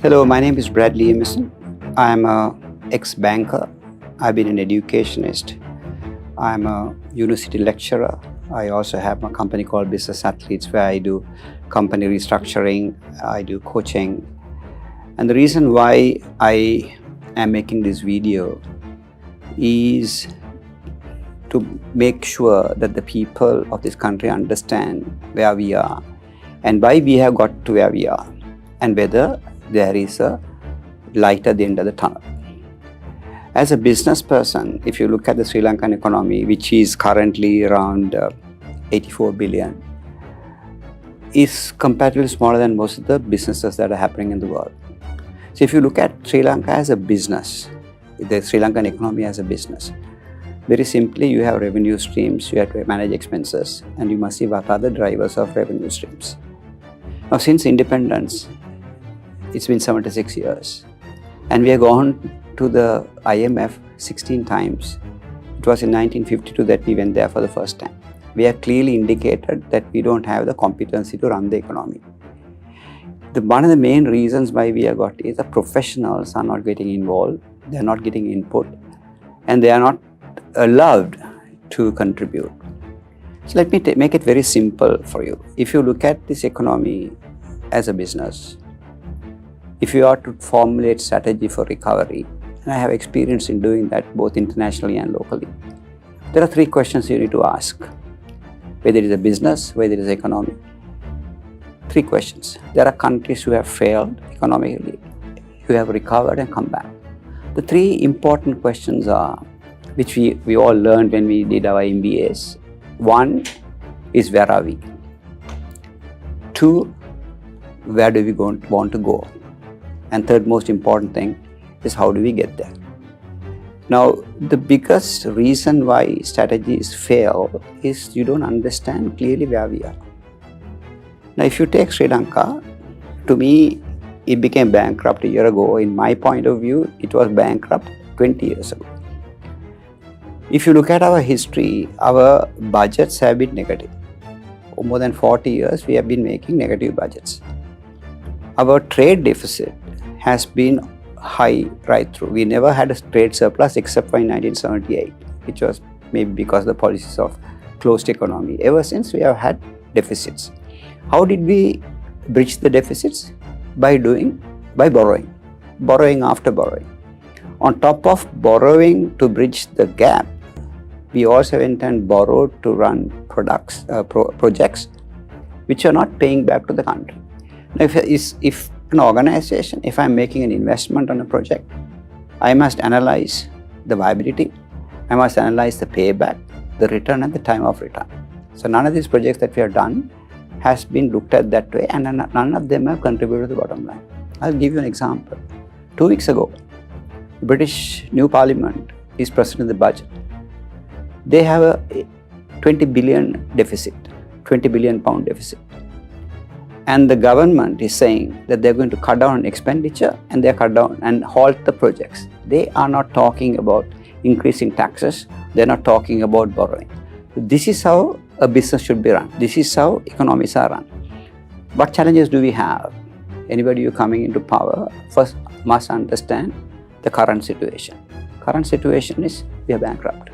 Hello, my name is Bradley Emerson. I'm a ex-banker. I've been an educationist. I'm a university lecturer. I also have a company called Business Athletes where I do company restructuring, I do coaching. And the reason why I am making this video is to make sure that the people of this country understand where we are and why we have got to where we are and whether there is a light at the end of the tunnel. As a business person, if you look at the Sri Lankan economy, which is currently around 84 billion, is comparatively smaller than most of the businesses that are happening in the world. So if you look at Sri Lanka as a business, the Sri Lankan economy as a business, very simply, you have revenue streams, you have to manage expenses, and you must see what are the drivers of revenue streams. Now, since independence, it's been 76 years, and we have gone to the IMF 16 times. It was in 1952 that we went there for the first time. We have clearly indicated that we don't have the competency to run the economy. One of the main reasons why we have got is the professionals are not getting involved, they are not getting input, and they are not allowed to contribute. So let me make it very simple for you. If you look at this economy as a business, if you are to formulate strategy for recovery, and I have experience in doing that both internationally and locally, there are three questions you need to ask. Whether it is a business, whether it is economy. Three questions. There are countries who have failed economically, who have recovered and come back. The three important questions are, which we all learned when we did our MBAs. One is, where are we? Two, where do we want to go? And third most important thing is, how do we get there? Now, the biggest reason why strategies fail is you don't understand clearly where we are. Now, if you take Sri Lanka, to me, it became bankrupt a year ago. In my point of view, it was bankrupt 20 years ago. If you look at our history, our budgets have been negative. For more than 40 years, we have been making negative budgets. Our trade deficit has been high right through. We never had a trade surplus except for in 1978, which was maybe because of the policies of closed economy. Ever since, we have had deficits. How did we bridge the deficits? By borrowing after borrowing. On top of borrowing to bridge the gap, we also went and borrowed to run projects which are not paying back to the country. Now, if an organization, if I'm making an investment on a project, I must analyze the viability, I must analyze the payback, the return and the time of return. So none of these projects that we have done has been looked at that way, and none of them have contributed to the bottom line. I'll give you an example. 2 weeks ago, the British new parliament is presenting the budget. They have a 20 billion deficit, 20 billion pound deficit. And the government is saying that they're going to cut down on expenditure and they cut down and halt the projects. They are not talking about increasing taxes. They're not talking about borrowing. This is how a business should be run. This is how economies are run. What challenges do we have? Anybody who coming into power first must understand the current situation. Current situation is we are bankrupt.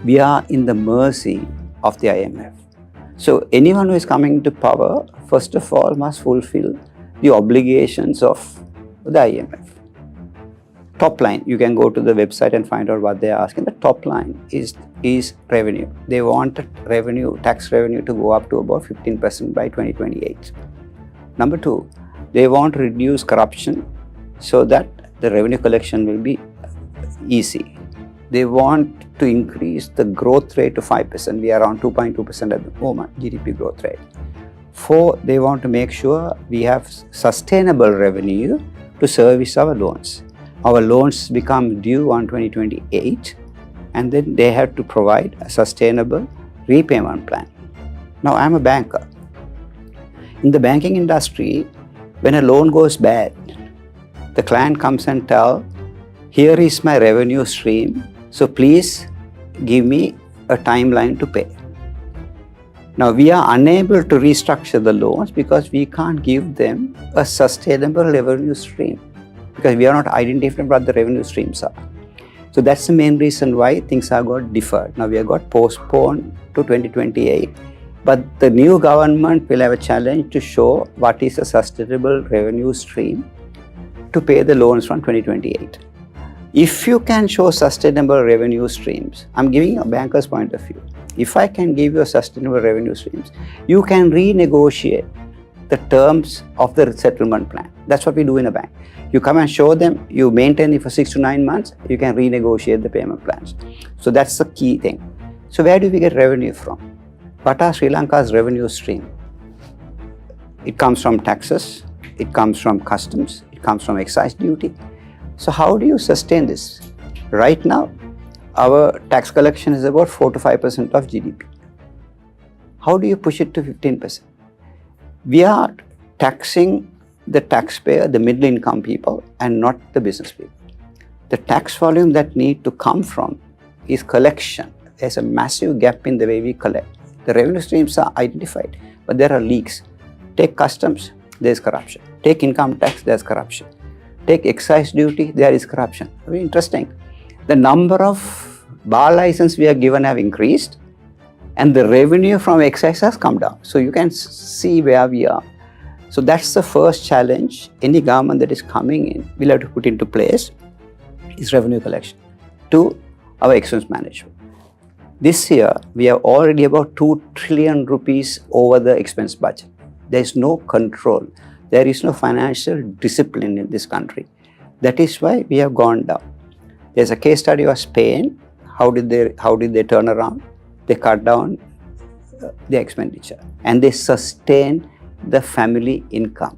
We are in the mercy of the IMF. So anyone who is coming into power, first of all, must fulfill the obligations of the IMF. Top line, you can go to the website and find out what they are asking. The top line is revenue. They want tax revenue to go up to about 15% by 2028. Number two, they want to reduce corruption so that the revenue collection will be easy. They want to increase the growth rate to 5%. We are around 2.2% at the moment, GDP growth rate. 4, they want to make sure we have sustainable revenue to service our loans. Our loans become due on 2028, and then they have to provide a sustainable repayment plan. Now, I'm a banker. In the banking industry, when a loan goes bad, the client comes and tells, here is my revenue stream, so please give me a timeline to pay. Now, we are unable to restructure the loans because we can't give them a sustainable revenue stream because we are not identifying what the revenue streams are. So that's the main reason why things have got deferred. Now, we have got postponed to 2028, but the new government will have a challenge to show what is a sustainable revenue stream to pay the loans from 2028. If you can show sustainable revenue streams, I'm giving a banker's point of view. If I can give you a sustainable revenue streams, you can renegotiate the terms of the settlement plan. That's what we do in a bank. You come and show them, you maintain it for 6 to 9 months, you can renegotiate the payment plans. So that's the key thing. So where do we get revenue from? What are Sri Lanka's revenue stream? It comes from taxes, it comes from customs, it comes from excise duty. So how do you sustain this? Right now, our tax collection is about 4 to 5% of GDP. How do you push it to 15%? We are taxing the taxpayer, the middle income people, and not the business people. The tax volume that need to come from is collection. There's a massive gap in the way we collect. The revenue streams are identified, but there are leaks. Take customs, there's corruption. Take income tax, there's corruption. Take excise duty, there is corruption. Very interesting. The number of bar license we are given have increased, and the revenue from excise has come down. So you can see where we are. So that's the first challenge any government that is coming in will have to put into place is revenue collection. 2, our expense management. This year, we are already about 2 trillion rupees over the expense budget. There is no control. There is no financial discipline in this country. That is why we have gone down. There's a case study of Spain. How did they turn around? They cut down the expenditure and they sustain the family income.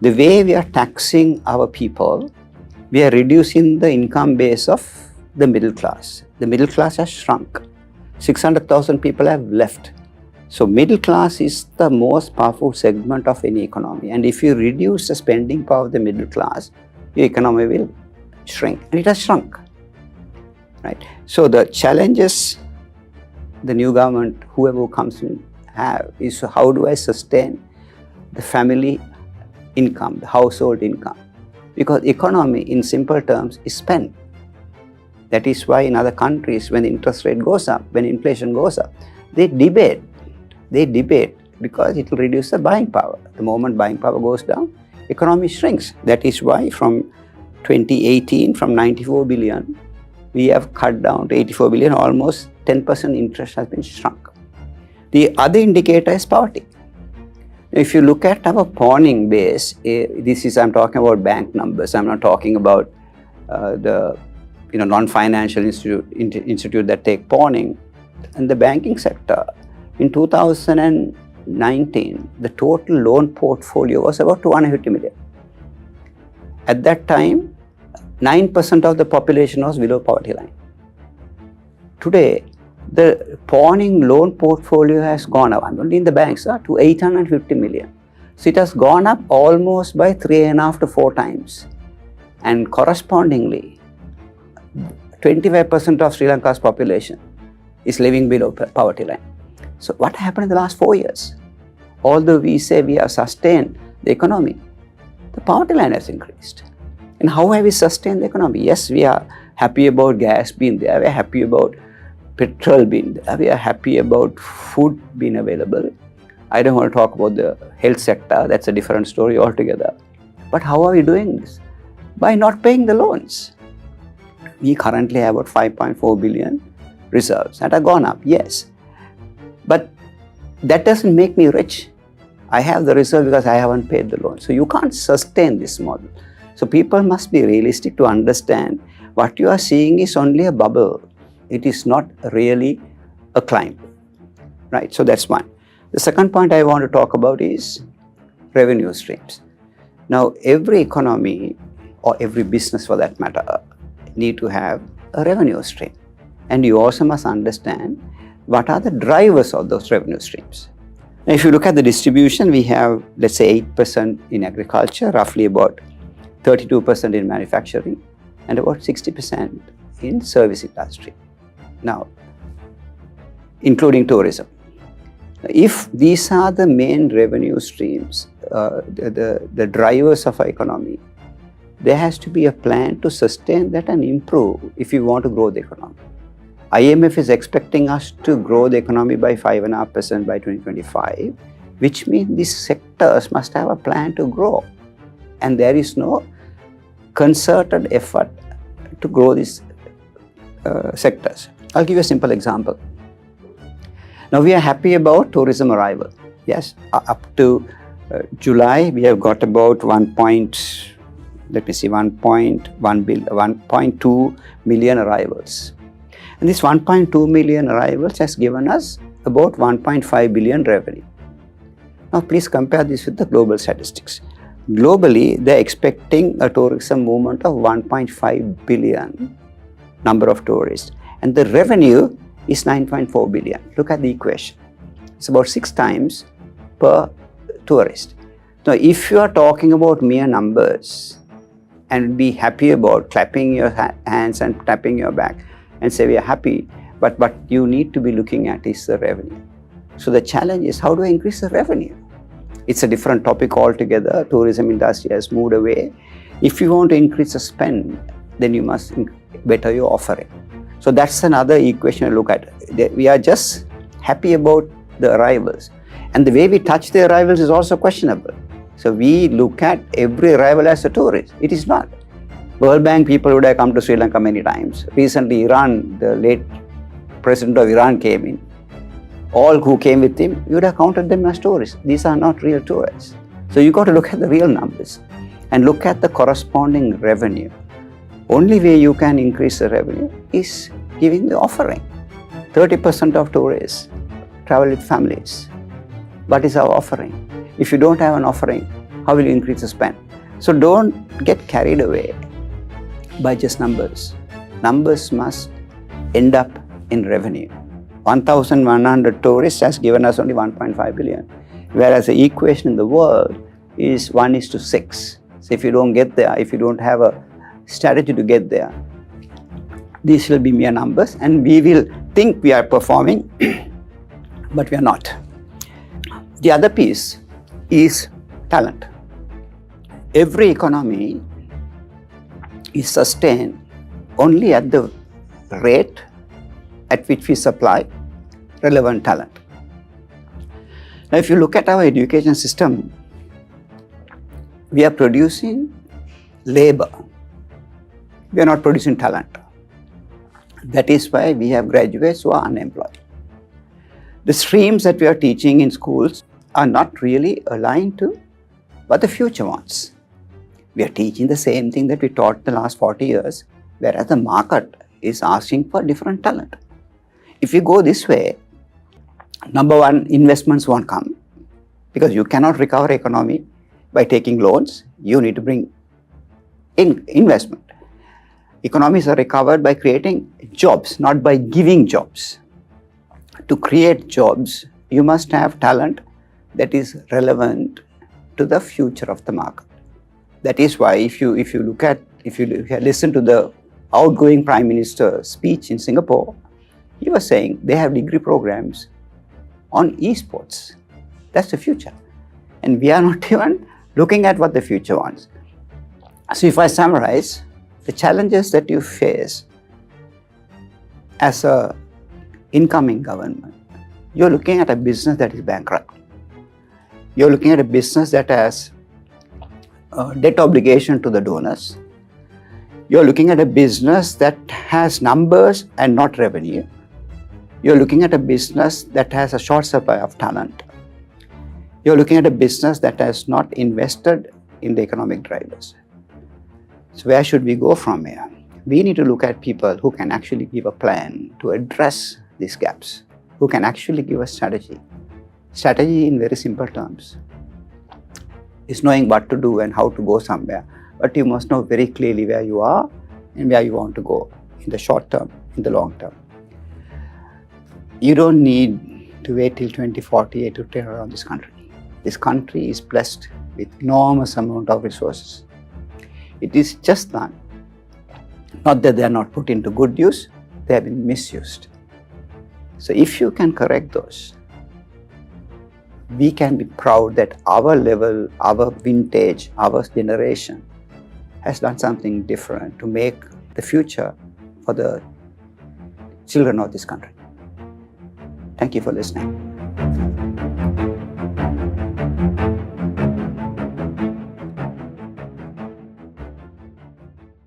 The way we are taxing our people, we are reducing the income base of the middle class. The middle class has shrunk. 600,000 people have left. So middle class is the most powerful segment of any economy. And if you reduce the spending power of the middle class, your economy will shrink. And it has shrunk. Right? So the challenges the new government, whoever comes in, have is how do I sustain the family income, the household income? Because economy, in simple terms, is spent. That is why in other countries, when the interest rate goes up, when inflation goes up, they debate because it will reduce the buying power. The moment buying power goes down, economy shrinks. That is why from 2018, from 94 billion, we have cut down to 84 billion, almost 10% interest has been shrunk. The other indicator is poverty. If you look at our pawning base, I'm talking about bank numbers. I'm not talking about the non-financial institute that take pawning. In the banking sector, in 2019, the total loan portfolio was about 250 million. At that time, 9% of the population was below poverty line. Today, the pawning loan portfolio has gone up, only in the banks, to 850 million. So it has gone up almost by 3.5 to 4 times. And correspondingly, 25% of Sri Lanka's population is living below poverty line. So what happened in the last 4 years? Although we say we have sustained the economy, the poverty line has increased. And how have we sustained the economy? Yes, we are happy about gas being there, we are happy about petrol being there, we are happy about food being available. I don't want to talk about the health sector, that's a different story altogether. But how are we doing this? By not paying the loans. We currently have about 5.4 billion reserves that have gone up, yes. But that doesn't make me rich. I have the reserve because I haven't paid the loan. So you can't sustain this model. So people must be realistic to understand what you are seeing is only a bubble. It is not really a climb, right? So that's one. The second point I want to talk about is revenue streams. Now, every economy or every business for that matter need to have a revenue stream. And you also must understand what are the drivers of those revenue streams. Now, if you look at the distribution, we have, let's say, 8% in agriculture, roughly about 32% in manufacturing, and about 60% in service industry. Now, including tourism. If these are the main revenue streams, the drivers of our economy, there has to be a plan to sustain that and improve if you want to grow the economy. IMF is expecting us to grow the economy by 5.5% by 2025, which means these sectors must have a plan to grow. And there is no concerted effort to grow these sectors. I'll give you a simple example. Now we are happy about tourism arrival. Yes, up to July, we have got about 1.2 million arrivals. And this 1.2 million arrivals has given us about 1.5 billion revenue. Now please compare this with the global statistics. Globally, they're expecting a tourism movement of 1.5 billion number of tourists. And the revenue is 9.4 billion. Look at the equation. It's about 6 times per tourist. Now, if you are talking about mere numbers and be happy about clapping your hands and tapping your back and say we are happy, but what you need to be looking at is the revenue. So the challenge is, how do I increase the revenue? It's a different topic altogether. Tourism industry has moved away. If you want to increase the spend, then you must better your offering. So that's another equation to look at. We are just happy about the arrivals. And the way we touch the arrivals is also questionable. So we look at every arrival as a tourist. It is not. World Bank people would have come to Sri Lanka many times. Recently, Iran, the late president of Iran came in. All who came with him, you would have counted them as tourists. These are not real tourists. So you got to look at the real numbers and look at the corresponding revenue. Only way you can increase the revenue is giving the offering. 30% of tourists travel with families. What is our offering? If you don't have an offering, how will you increase the spend? So don't get carried away by just numbers. Numbers must end up in revenue. 1,100 tourists has given us only 1.5 billion, whereas the equation in the world is 1:6. So if you don't get there, if you don't have a strategy to get there, these will be mere numbers and we will think we are performing, but we are not. The other piece is talent. Every economy is sustained only at the rate at which we supply relevant talent. Now, if you look at our education system, we are producing labor. We are not producing talent. That is why we have graduates who are unemployed. The streams that we are teaching in schools are not really aligned to what the future wants. We are teaching the same thing that we taught the last 40 years, whereas the market is asking for different talent. If you go this way, number one, investments won't come because you cannot recover economy by taking loans. You need to bring in investment. Economies are recovered by creating jobs, not by giving jobs. To create jobs, you must have talent that is relevant to the future of the market. That is why if you listen to the outgoing Prime Minister's speech in Singapore, he was saying they have degree programs on esports. That's the future. And we are not even looking at what the future wants. So if I summarize, the challenges that you face as an incoming government, you're looking at a business that is bankrupt. You're looking at a business that has debt obligation to the donors. You're looking at a business that has numbers and not revenue. You're looking at a business that has a short supply of talent. You're looking at a business that has not invested in the economic drivers. So where should we go from here? We need to look at people who can actually give a plan to address these gaps, who can actually give a strategy. Strategy in very simple terms is knowing what to do and how to go somewhere. But you must know very clearly where you are and where you want to go in the short term, in the long term. You don't need to wait till 2048 to turn around this country. This country is blessed with enormous amount of resources. It is just that, not that they are not put into good use, they have been misused. So if you can correct those, we can be proud that our level, our vintage, our generation has done something different to make the future for the children of this country. Thank you for listening.